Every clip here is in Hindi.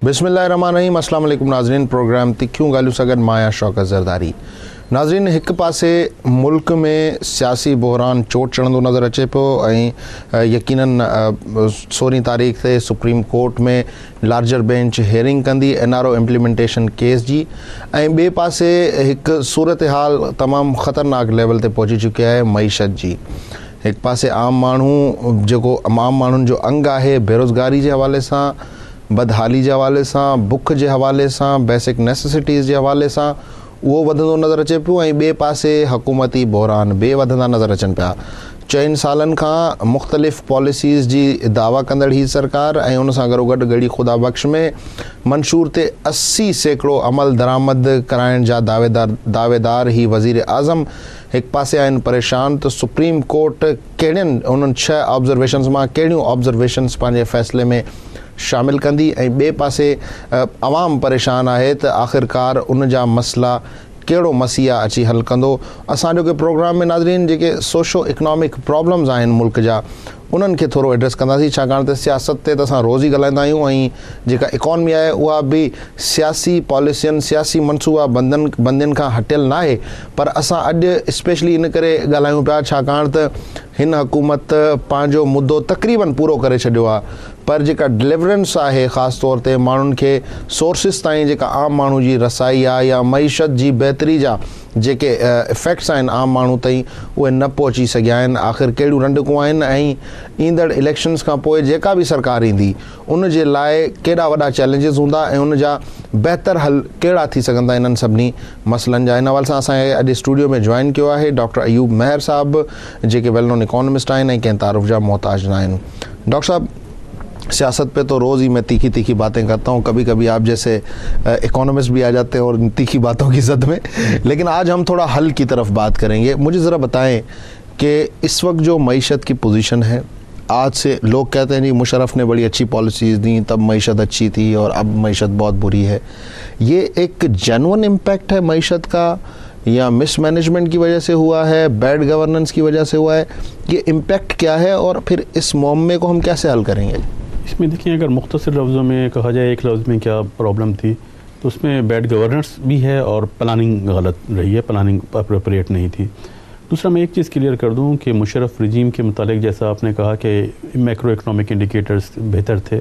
बिस्मिल्लाहिर्रहमानिर्रहीम। अस्सलाम वालेकुम नाज़रीन। प्रोग्राम तिखियूं ॻाल्हियूं सां गॾु मां शौकत ज़रदारी। नाज़रीन, हिकु पासे मुल्क में सियासी बहरान चोट चढ़ंदो नज़र अचे पियो ऐं यकीनन 16 तारीख़ ते सुप्रीम कोर्ट में लार्जर बेंच हेयरिंग कंदी NRO इम्प्लीमेंटेशन केस जी, ऐं ॿिए पासे हिकु सूरत हाल तमामु ख़तरनाक लेवल ते पहुची चुकी आहे मईशत जी। हिकु पासे आम माण्हू जेको आम माण्हुनि जो अंग आहे बेरोज़गारी जे हवाले सां, बदहाली जे हवाले सां, बुख जे हवाले सां, बेसिक नेसेसिटीज़ जे हवाले सां उहो वधंदो नज़र अचे पियो ऐं ॿिए पासे हुकूमती बहरान ॿिए वधंदा नज़र अचनि पिया। 4 सालनि खां मुख़्तलिफ़ पॉलिसीज़ जी दावा कंदड़ ही सरकार ऐं उन सां गॾोगॾु गड़ी ख़ुदा बख़्श में मंशूर ते 80% अमल दरामद कराइण जा दावेदार ही वज़ीर आज़म हिकु पासे आहिनि परेशान त सुप्रीम कोर्ट कहिड़ियुनि उन्हनि 6 ऑब्ज़र्वेशन्स मां कहिड़ियूं ऑब्ज़र्वेशन्स पंहिंजे फ़ैसिले में शामिल कंदी, ऐं ॿिए पासे अवाम परेशान आहे त आख़िरकार उन जा मसला कहिड़ो मसीहा अची हल कंदो। असांजो के प्रोग्राम में नाज़रीन जेके सोशो इकनॉमिक प्रॉब्लम्स आहिनि मुल्क जा उन्हनि खे थोरो एड्रेस कंदासीं, छाकाणि त सियासत ते त असां रोज़ ई ॻाल्हाईंदा आहियूं ऐं जेका इकॉनमी आहे उहा बि सियासी पॉलिसियुनि सियासी मनसूबा बंदियुनि खां हटियल न आहे। पर असां अॼु स्पेशली इन करे ॻाल्हायूं पिया छाकाणि त हिन हुकूमत पंहिंजो मुद्दो तक़रीबन पूरो करे छॾियो आहे, पर जेका डिलीवरेंस आहे ख़ासि तौर ते माण्हुनि खे सोर्सिस ताईं जेका आम माण्हू जी रसाई आहे या मईशत जी बहितरी जा जेके इफ़ेक्ट्स आहिनि आम माण्हू ताईं उहे न पहुची सघिया आहिनि। आख़िर कहिड़ियूं रंडकूं आहिनि ऐं ईंदड़ इलेक्शन्स खां पोइ जेका बि सरकार ईंदी उन जे लाइ केॾा वॾा चैलेंजिस हूंदा ऐं उन जा बहितर हल कहिड़ा थी सघंदा इन्हनि सभिनी मसइलनि जा। इन हवाले सां असांखे अॼु स्टूडियो में जॉइन कयो आहे डॉक्टर अयूब मेहर साहब, जेके वेल नोन इकोनॉमिस्ट आहिनि ऐं कंहिं तारुफ़ जा मोहताज न आहिनि। डॉक्टर साहब, सियासत पे तो रोज़ ही मैं तीखी तीखी बातें करता हूँ, कभी कभी आप जैसे इकोनॉमिस्ट भी आ जाते हैं और तीखी बातों की ज़द में, लेकिन आज हम थोड़ा हल की तरफ बात करेंगे। मुझे ज़रा बताएं कि इस वक्त जो मईशत की पोजीशन है, आज से लोग कहते हैं जी मुशर्रफ ने बड़ी अच्छी पॉलिसीज़ दी तब मईशत अच्छी थी और अब मईशत बहुत बुरी है, ये एक जेन्युइन इम्पैक्ट है मईशत का या मिसमैनेजमेंट की वजह से हुआ है, बैड गवर्नेंस की वजह से हुआ है, ये इम्पैक्ट क्या है और फिर इस मुअम्मे को हम कैसे हल करेंगे? इसमें देखिए, अगर मुख्तसर लफ्ज़ों में कहा जाए एक लफ्ज़ में क्या प्रॉब्लम थी तो उसमें बैड गवर्नेंस भी है और प्लानिंग गलत रही है, प्लानिंग अप्रोप्रिएट नहीं थी। दूसरा, मैं एक चीज़ क्लियर कर दूं कि मुशर्रफ रजीम के मुतालिक जैसा आपने कहा कि मैक्रो इकनॉमिक इंडिकेटर्स बेहतर थे,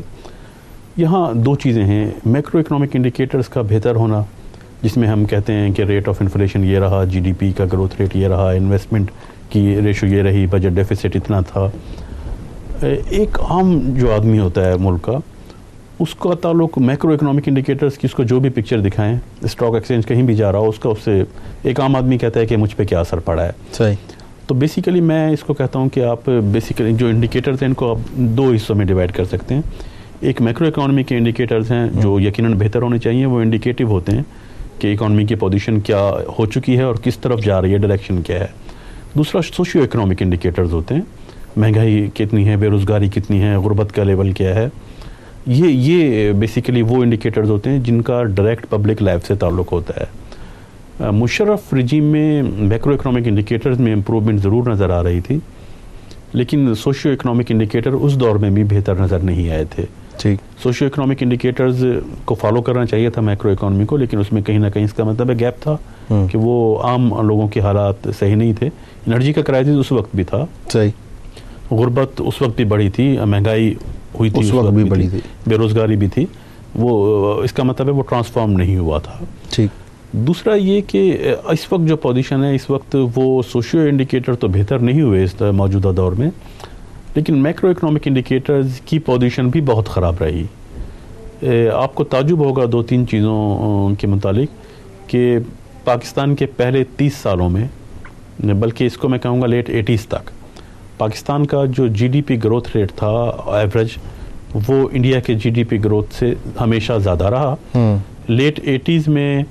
यहाँ 2 चीज़ें हैं। मैक्रो इकनॉमिक इंडिकेटर्स का बेहतर होना जिसमें हम कहते हैं कि रेट ऑफ इन्फ्लेशन ये रहा, GDP का ग्रोथ रेट ये रहा, इन्वेस्टमेंट की रेशो ये रही, बजट डेफिसिट इतना था। एक आम जो आदमी होता है मुल्क का, उसका ताल्लुक मैक्रो इकनॉमिक इंडिकेटर्स की, उसको जो भी पिक्चर दिखाएं, स्टॉक एक्सचेंज कहीं भी जा रहा हो उसका, उससे एक आम आदमी कहता है कि मुझ पे क्या असर पड़ा है। सही। तो बेसिकली मैं इसको कहता हूं कि आप बेसिकली जो इंडिकेटर्स हैं इनको आप 2 हिस्सों में डिवाइड कर सकते हैं। एक मैक्रो इकॉनमी के इंडिकेटर्स हैं जो यकीनन बेहतर होने चाहिए, वो इंडिकेटिव होते हैं कि इकॉनमी की पोजीशन क्या हो चुकी है और किस तरफ जा रही है, डायरेक्शन क्या है। दूसरा सोशियो इकनॉमिक इंडिकेटर्स होते हैं, महंगाई कितनी है, बेरोज़गारी कितनी है, गुर्बत का लेवल क्या है। ये बेसिकली वो इंडिकेटर्स होते हैं जिनका डायरेक्ट पब्लिक लाइफ से ताल्लुक़ होता है। मुशर्रफ रजीम में मैक्रो इकनॉमिक इंडिकेटर्स में इम्प्रूवमेंट ज़रूर नज़र आ रही थी, लेकिन सोशियो इकनॉमिक इंडिकेटर उस दौर में भी बेहतर नज़र नहीं आए थे। ठीक। सोशियो इकनॉमिक इंडिकेटर्स को फॉलो करना चाहिए था मैक्रो इकॉनमी को, लेकिन उसमें कहीं ना कहीं इसका मतलब गैप था कि वो आम लोगों के हालात सही नहीं थे। एनर्जी का क्राइसिस उस वक्त भी था, सही, गुर्बत उस वक्त भी बढ़ी थी, महंगाई हुई थी उस वक्त भी बढ़ी थी, बेरोज़गारी भी थी, वो इसका मतलब है वो ट्रांसफॉर्म नहीं हुआ था। ठीक। दूसरा ये कि इस वक्त जो पोजीशन है, इस वक्त वो सोशियो इंडिकेटर तो बेहतर नहीं हुए इस मौजूदा दौर में, लेकिन मैक्रो इकनॉमिक इंडिकेटर्स की पोजीशन भी बहुत ख़राब रही। आपको ताजुब होगा 2-3 चीज़ों के मुतालिक कि पाकिस्तान के पहले 30 सालों में, बल्कि इसको मैं कहूँगा लेट 80s तक, पाकिस्तान का जो GDP ग्रोथ रेट था एवरेज, वो इंडिया के GDP ग्रोथ से हमेशा ज़्यादा रहा। लेट 80s में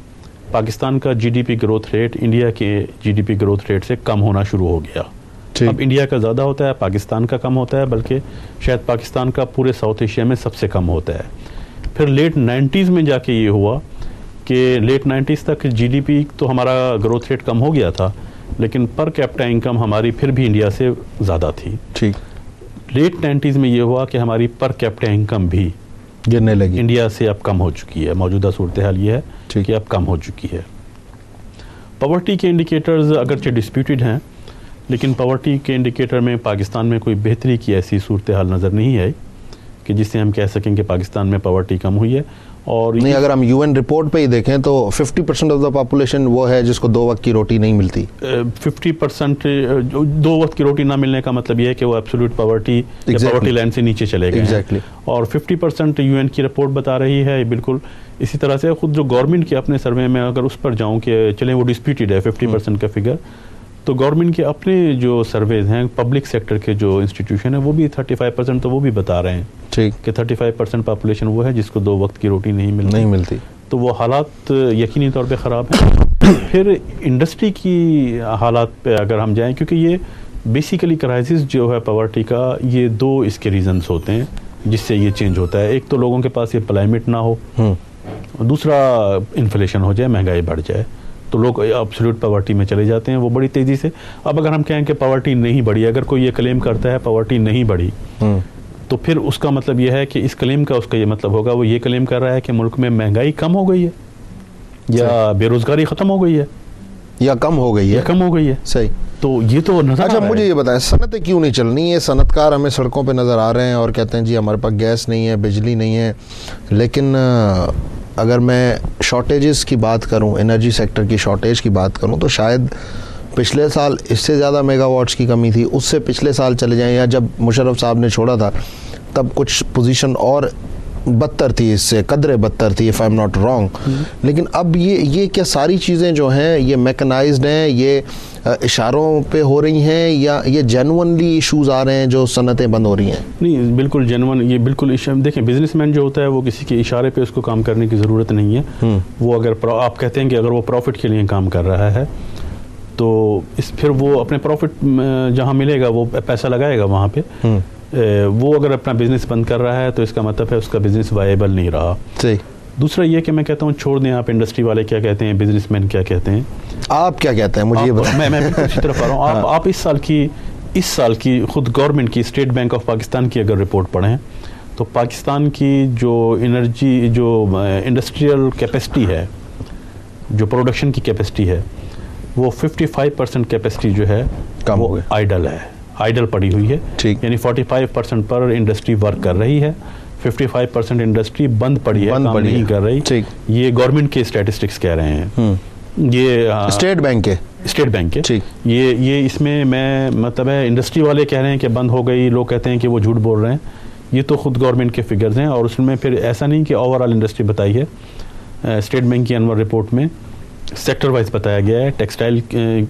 पाकिस्तान का GDP ग्रोथ रेट इंडिया के GDP ग्रोथ रेट से कम होना शुरू हो गया। अब इंडिया का ज़्यादा होता है, पाकिस्तान का कम होता है, बल्कि शायद पाकिस्तान का पूरे साउथ एशिया में सबसे कम होता है। फिर लेट 90s में जाके ये हुआ कि लेट 90s तक GDP तो हमारा ग्रोथ रेट कम हो गया था, लेकिन पर कैपिटा इनकम हमारी फिर भी इंडिया से ज़्यादा थी। ठीक। लेट 90s में ये हुआ कि हमारी पर कैपिटा इनकम भी गिरने लगी, इंडिया से अब कम हो चुकी है। मौजूदा सूरत हाल ये है कि अब कम हो चुकी है। पॉवर्टी के इंडिकेटर्स अगरचे डिस्प्यूटेड हैं, लेकिन पॉवर्टी के इंडिकेटर में पाकिस्तान में कोई बेहतरी की ऐसी सूरत हाल नज़र नहीं आई कि जिससे हम कह सकें कि पाकिस्तान में पॉवर्टी कम हुई है। और नहीं, अगर हम यूएन रिपोर्ट पे ही देखें तो 50% ऑफ द पॉपुलेशन वो है जिसको 2 वक्त की रोटी नहीं मिलती। 50% 2 वक्त की रोटी ना मिलने का मतलब ये है कि वो एब्सोल्यूट पॉवर्टी या पॉवर्टी लाइन से नीचे चले गए। और 50% यूएन की रिपोर्ट बता रही है बिल्कुल इसी तरह से। खुद जो गवर्नमेंट के अपने सर्वे में अगर उस पर जाऊँ कि चलें वो डिस्प्यूटेड है 50% का फिगर, तो गवर्नमेंट के अपने जो सर्वेज हैं पब्लिक सेक्टर के जो इंस्टीट्यूशन है वो भी 35% तो वो भी बता रहे हैं ठीक कि 35% पॉपुलेशन वो है जिसको 2 वक्त की रोटी नहीं मिलती। तो वो हालात यकीनी तौर पे ख़राब हैं। फिर इंडस्ट्री की हालात पे अगर हम जाएं, क्योंकि ये बेसिकली क्राइसिस जो है पॉवर्टी का, ये 2 इसके रीजंस होते हैं जिससे ये चेंज होता है। एक तो लोगों के पास एम्प्लॉयमेंट ना हो, दूसरा इन्फ्लेशन हो जाए, महंगाई बढ़ जाए, तो लोग एब्सोल्यूट पॉवर्टी में चले जाते हैं वो बड़ी तेज़ी से। अब अगर हम कहें कि पॉवर्टी नहीं बढ़ी, अगर कोई ये क्लेम करता है पॉवर्टी नहीं बढ़ी, तो फिर उसका मतलब यह है कि इस क्लेम का उसका ये मतलब होगा वो ये क्लेम कर रहा है कि मुल्क में महंगाई कम हो गई है या बेरोजगारी ख़त्म हो गई है या कम हो गई है। सही। तो ये तो नजर अच्छा, मुझे ये बताएं सनतें क्यों नहीं चल रही? ये सनतकार हमें सड़कों पे नज़र आ रहे हैं और कहते हैं जी हमारे पास गैस नहीं है, बिजली नहीं है, लेकिन अगर मैं शॉर्टेजेस की बात करूं, एनर्जी सेक्टर की शॉर्टेज की बात करूं, तो शायद पिछले साल इससे ज़्यादा मेगावाट्स की कमी थी, उससे पिछले साल चले जाएं, या जब मुशर्रफ साहब ने छोड़ा था तब कुछ पोजीशन और बदतर थी, इससे कदरे बदतर थी, if I am not wrong. लेकिन अब ये क्या सारी चीज़ें जो हैं ये मैकेनाइज्ड हैं, ये इशारों पे हो रही हैं, या ये जेन्युइनली इश्यूज आ रहे हैं जो सनतें बंद हो रही हैं? नहीं, बिल्कुल जेन्युइन, ये बिल्कुल देखें, बिजनेसमैन जो होता है वो किसी के इशारे पे उसको काम करने की ज़रूरत नहीं है। वो अगर आप कहते हैं कि अगर वो प्रॉफिट के लिए काम कर रहा है तो फिर वो अपने प्रॉफिट जहाँ मिलेगा वो पैसा लगाएगा वहाँ पे। वो अगर अपना बिजनेस बंद कर रहा है तो इसका मतलब है उसका बिजनेस वायबल नहीं रहा। सही। दूसरा ये कि मैं कहता हूँ छोड़ दें आप इंडस्ट्री वाले क्या कहते हैं, बिजनेसमैन क्या कहते हैं, आप क्या कहते हैं, मुझे ये बताएं। मैं इसी तरफ आ रहा हूँ। आप इस साल की खुद गवर्नमेंट की स्टेट बैंक ऑफ पाकिस्तान की अगर रिपोर्ट पढ़ें तो पाकिस्तान की जो इंडस्ट्रियल कैपेसिटी है, जो प्रोडक्शन की कैपेसिटी है, वो 55% कैपेसिटी जो है कम वो आइडल पड़ी हुई है। ठीक। यानी 45% पर इंडस्ट्री वर्क कर रही है, 55% इंडस्ट्री बंद पड़ी है, काम नहीं कर रही। ठीक। ये गवर्नमेंट के स्टैटिस्टिक्स कह रहे हैं, ये स्टेट बैंक के। ठीक। ये इसमें मैं मतलब है इंडस्ट्री वाले कह रहे हैं कि बंद हो गई, लोग कहते हैं कि वो झूठ बोल रहे हैं। ये तो खुद गवर्नमेंट के फिगर्स हैं और उसमें फिर ऐसा नहीं कि ओवरऑल इंडस्ट्री बताई है। स्टेट बैंक की एनुअल रिपोर्ट में सेक्टर वाइज बताया गया है, टेक्सटाइल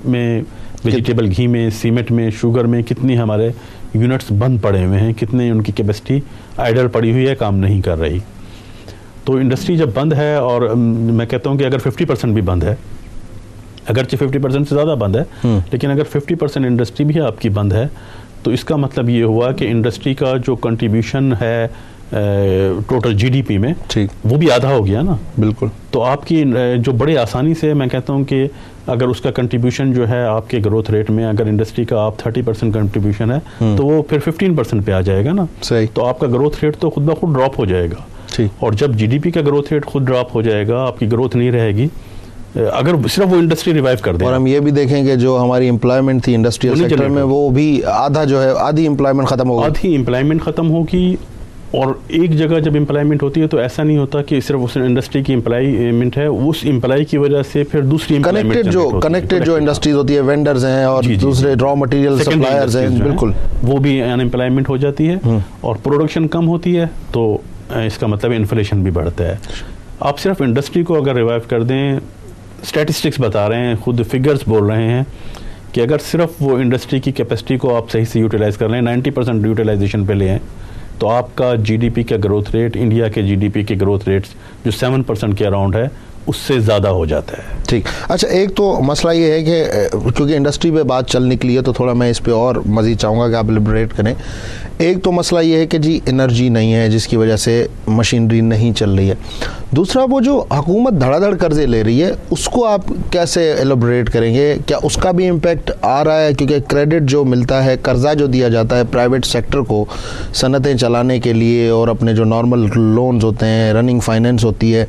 में, वेजिटेबल घी में, सीमेंट में, शुगर में कितनी हमारे यूनिट्स बंद पड़े हुए हैं, कितने उनकी कैपेसिटी आइडल पड़ी हुई है, काम नहीं कर रही। तो इंडस्ट्री जब बंद है, और मैं कहता हूँ कि अगर 50% भी बंद है, अगरचे 50% से ज़्यादा बंद है, लेकिन अगर 50% इंडस्ट्री भी आपकी बंद है तो इसका मतलब ये हुआ कि इंडस्ट्री का जो कंट्रीब्यूशन है टोटल जीडीपी में, ठीक, वो भी आधा हो गया ना। बिल्कुल। तो आपकी जो बड़े आसानी से मैं कहता हूँ कि अगर उसका कंट्रीब्यूशन जो है आपके ग्रोथ रेट में, अगर इंडस्ट्री का आप 30% कंट्रीब्यूशन है तो वो फिर 15% पे आ जाएगा ना। सही। तो आपका ग्रोथ रेट तो खुद ब खुद ड्रॉप हो जाएगा। ठीक। और जब जीडीपी का ग्रोथ रेट खुद ड्रॉप हो जाएगा, आपकी ग्रोथ नहीं रहेगी, अगर सिर्फ वो इंडस्ट्री रिवाइव कर दे। और हम ये भी देखेंगे जो हमारी एम्प्लॉयमेंट थी इंडस्ट्रियल सेक्टर में, वो भी आधा जो है, आधी एम्प्लॉयमेंट खत्म होगी। आधी एम्प्लॉयमेंट खत्म होगी। और एक जगह जब एम्प्लॉयमेंट होती है तो ऐसा नहीं होता कि सिर्फ उस इंडस्ट्री की एम्प्लॉयमेंट है, उस एम्प्लॉय की वजह से फिर दूसरी कनेक्टेड जो इंडस्ट्रीज होती है, वेंडर्स हैं और दूसरे रॉ मटेरियल सप्लायर्स हैं, बिल्कुल, वो भी अनएम्प्लॉयमेंट हो जाती है। और प्रोडक्शन कम होती है तो इसका मतलब इन्फ्लेशन भी बढ़ता है। आप सिर्फ इंडस्ट्री को अगर रिवाइव कर दें, स्टैटिस्टिक्स बता रहे हैं, खुद फिगर्स बोल रहे हैं कि अगर सिर्फ वो इंडस्ट्री की कैपेसिटी को आप सही से यूटिलाइज कर लें, 90% यूटिलाइजेशन पे ले आएँ, तो आपका जीडीपी का ग्रोथ रेट, इंडिया के जीडीपी के ग्रोथ रेट्स जो 7% के अराउंड है, उससे ज़्यादा हो जाता है। ठीक। अच्छा, एक तो मसला ये है कि क्योंकि इंडस्ट्री पे बात चल निकली है तो थोड़ा मैं इस पे और मज़ीद चाहूँगा कि आप लिबरेट करें। एक तो मसला ये है कि जी एनर्जी नहीं है जिसकी वजह से मशीनरी नहीं चल रही है। दूसरा, वो जो हुकूमत धड़ाधड़ कर्जे ले रही है उसको आप कैसे एलोबरेट करेंगे? क्या उसका भी इम्पेक्ट आ रहा है? क्योंकि क्रेडिट जो मिलता है, कर्जा जो दिया जाता है प्राइवेट सेक्टर को सनतें चलाने के लिए और अपने जो नॉर्मल लोन्स होते हैं, रनिंग फाइनेंस होती है,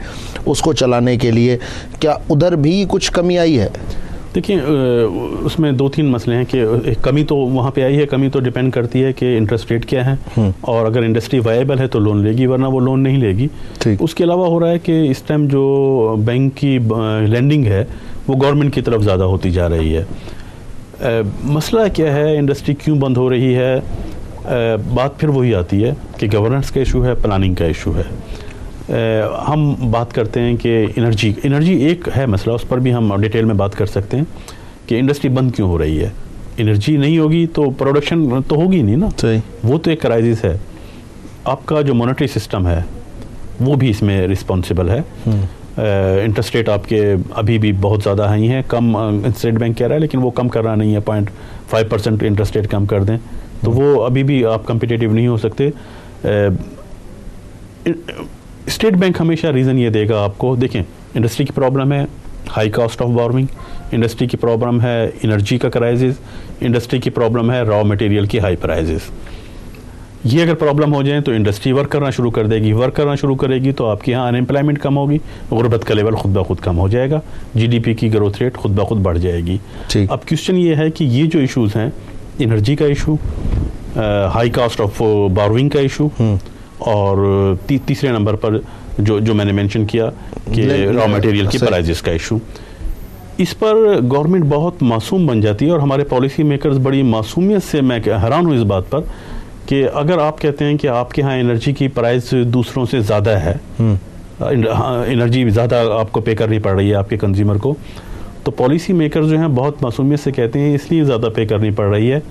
उसको चलाने के लिए, क्या उधर भी कुछ कमी आई है? देखिए, उसमें 2-3 मसले हैं कि कमी तो वहाँ पे आई है। कमी तो डिपेंड करती है कि इंटरेस्ट रेट क्या है, और अगर इंडस्ट्री वायबल है तो लोन लेगी, वरना वो लोन नहीं लेगी। उसके अलावा हो रहा है कि इस टाइम जो बैंक की लैंडिंग है वो गवर्नमेंट की तरफ ज़्यादा होती जा रही है। मसला क्या है, इंडस्ट्री क्यों बंद हो रही है? बात फिर वही आती है कि गवर्नेंस का इशू है, प्लानिंग का इशू है। हम बात करते हैं कि एनर्जी एक है मसला, उस पर भी हम डिटेल में बात कर सकते हैं कि इंडस्ट्री बंद क्यों हो रही है। एनर्जी नहीं होगी तो प्रोडक्शन तो होगी नहीं ना। सही। वो तो एक क्राइसिस है। आपका जो मॉनेटरी सिस्टम है वो भी इसमें रिस्पॉन्सिबल है। इंटरेस्ट रेट आपके अभी भी बहुत ज़्यादा हाई हैं, कम स्टेट बैंक कह रहा है, लेकिन वो कम कर रहा नहीं है। 0.5% इंटरेस्ट रेट कम कर दें तो वो अभी भी आप कम्पिटिटिव नहीं हो सकते। स्टेट बैंक हमेशा रीज़न ये देगा आपको, देखें इंडस्ट्री की प्रॉब्लम है high cost of borrowing, industry की प्रॉब्लम है एनर्जी का क्राइसिस, इंडस्ट्री की प्रॉब्लम है रॉ मटेरियल की हाई प्राइसेस। ये अगर प्रॉब्लम हो जाए तो इंडस्ट्री वर्क करना शुरू कर देगी, वर्क करना शुरू करेगी तो आपके यहाँ अनएम्प्लॉयमेंट कम होगी, गुर्बत का लेवल खुद ब खुद कम हो जाएगा, जीडीपी की ग्रोथ रेट खुद ब खुद बढ़ जाएगी। अब क्वेश्चन ये है कि ये जो इशूज़ हैं, एनर्जी का issue, high cost of borrowing का इशू, और तीसरे नंबर पर जो मैंने मेंशन किया कि रॉ मटेरियल की प्राइसेस का इशू, इस पर गवर्नमेंट बहुत मासूम बन जाती है। और हमारे पॉलिसी मेकर्स बड़ी मासूमियत से, मैं हैरान हूँ इस बात पर कि अगर आप कहते हैं कि आपके यहाँ एनर्जी की प्राइस दूसरों से ज़्यादा है, एनर्जी ज़्यादा आपको पे करनी पड़ रही है आपके कंज्यूमर को, तो पॉलिसी मेकर जो हैं बहुत मासूमियत से कहते हैं इसलिए ज़्यादा पे करनी पड़ रही है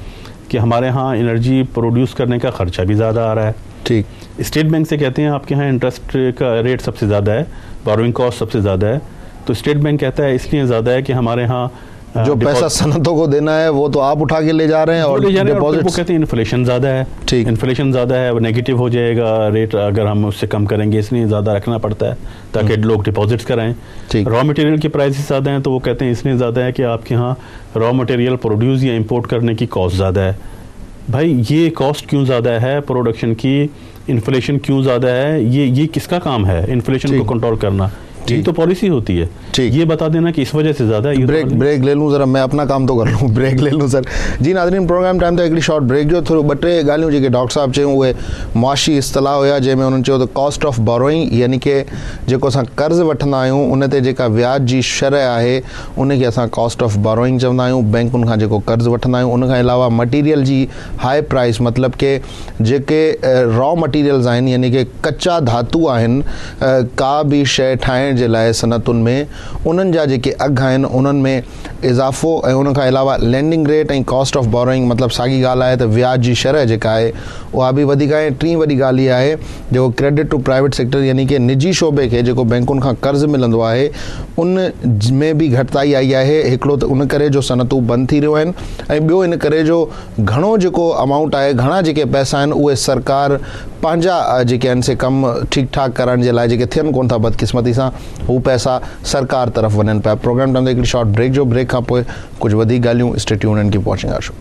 कि हमारे यहाँ एनर्जी प्रोड्यूस करने का ख़र्चा भी ज़्यादा आ रहा है। ठीक। स्टेट बैंक से कहते हैं आपके यहाँ इंटरेस्ट का रेट सबसे ज़्यादा है, बोरोइंग कॉस्ट सबसे ज़्यादा है, तो स्टेट बैंक कहता है इसलिए ज़्यादा है कि हमारे यहाँ जो पैसा सनतों को देना है वो तो आप उठा के ले जा रहे हैं, और डिपॉजिट वो कहते हैं इन्फ्लेशन ज़्यादा है। ठीक। इन्फ्लेशन ज़्यादा है, वो नेगेटिव हो जाएगा रेट अगर हम उससे कम करेंगे, इसलिए ज़्यादा रखना पड़ता है ताकि लोग डिपॉजिट्स कराएं। रॉ मटेरियल की प्राइसेस ज़्यादा हैं तो वो कहते हैं इसलिए ज़्यादा है कि आपके यहाँ रॉ मटेरियल प्रोड्यूस या इम्पोर्ट करने की कॉस्ट ज़्यादा है। भाई ये कॉस्ट क्यों ज़्यादा है प्रोडक्शन की, इन्फ्लेशन क्यों ज़्यादा है, ये किसका काम है इन्फ्लेशन को कंट्रोल करना? ये तो पॉलिसी होती है। ठीक। ये बता देना कि इस वजह से ज़्यादा है। ब्रेक ले लूँ ज़रा, मैं अपना काम तो कर लूँ, ब्रेक ले लूँ सर जी। नाज़रीन, प्रोग्राम टाइम था हिकिड़ी शॉर्ट ब्रेक जो थोरो 2-3 ॻाल्हियूं जेके डॉक्टर साहब चयूं उहे मुआशी इस्तलाह हुया, जंहिंमें उन्हनि चयो त कॉस्ट ऑफ बोरोइंग यानी कि जेको असां कर्ज़ वठंदा आहियूं उन ते जेका व्याज जी शरह आहे उनखे असां कॉस्ट ऑफ बोरोइंग चवंदा आहियूं, बैंकुनि खां जेको कर्ज़ वठंदा आहियूं। उन खां अलावा मटीरियल जी हाई प्राइस, मतिलबु कि जेके रॉ मटीरियल्स आहिनि यानी कि कच्चा धातु आहिनि, का बि शइ ठाहिण जे लाइ सनतुनि में उन्हनि जा जेके अघ आहिनि उन्हनि में इज़ाफ़ो, ऐं उन खां अलावा लैंडिंग रेट ऐं कॉस्ट ऑफ बोरोइंग, मतिलबु साॻी ॻाल्हि आहे त व्याज जी शरह जेका आहे उहा बि वधीक आहे। टी वॾी ॻाल्हि इहा आहे जेको क्रेडिट टू प्राइवेट सेक्टर यानी कि निजी शोबे खे जेको बैंकुनि खां कर्ज़ु मिलंदो आहे उन में बि घटिताई आई आहे। हिकिड़ो त उन करे जो सनतूं बंदि थी रहियूं आहिनि, ऐं ॿियो इन करे जो घणो जेको अमाउंट आहे, घणा जेके पैसा आहिनि उहे सरकार पंहिंजा जेके आहिनि से कमु ठीकु ठाक करण जे लाइ जेके थियनि कोन था बदकिस्मती सां, हू पैसा सरकार तरफ़ वञनि पिया। प्रोग्राम टाइम ते हिकिड़ी शॉर्ट ब्रेक जो, ब्रेक खां पोइ कुझु वधीक ॻाल्हियूं। Stay tuned and keep watching our show.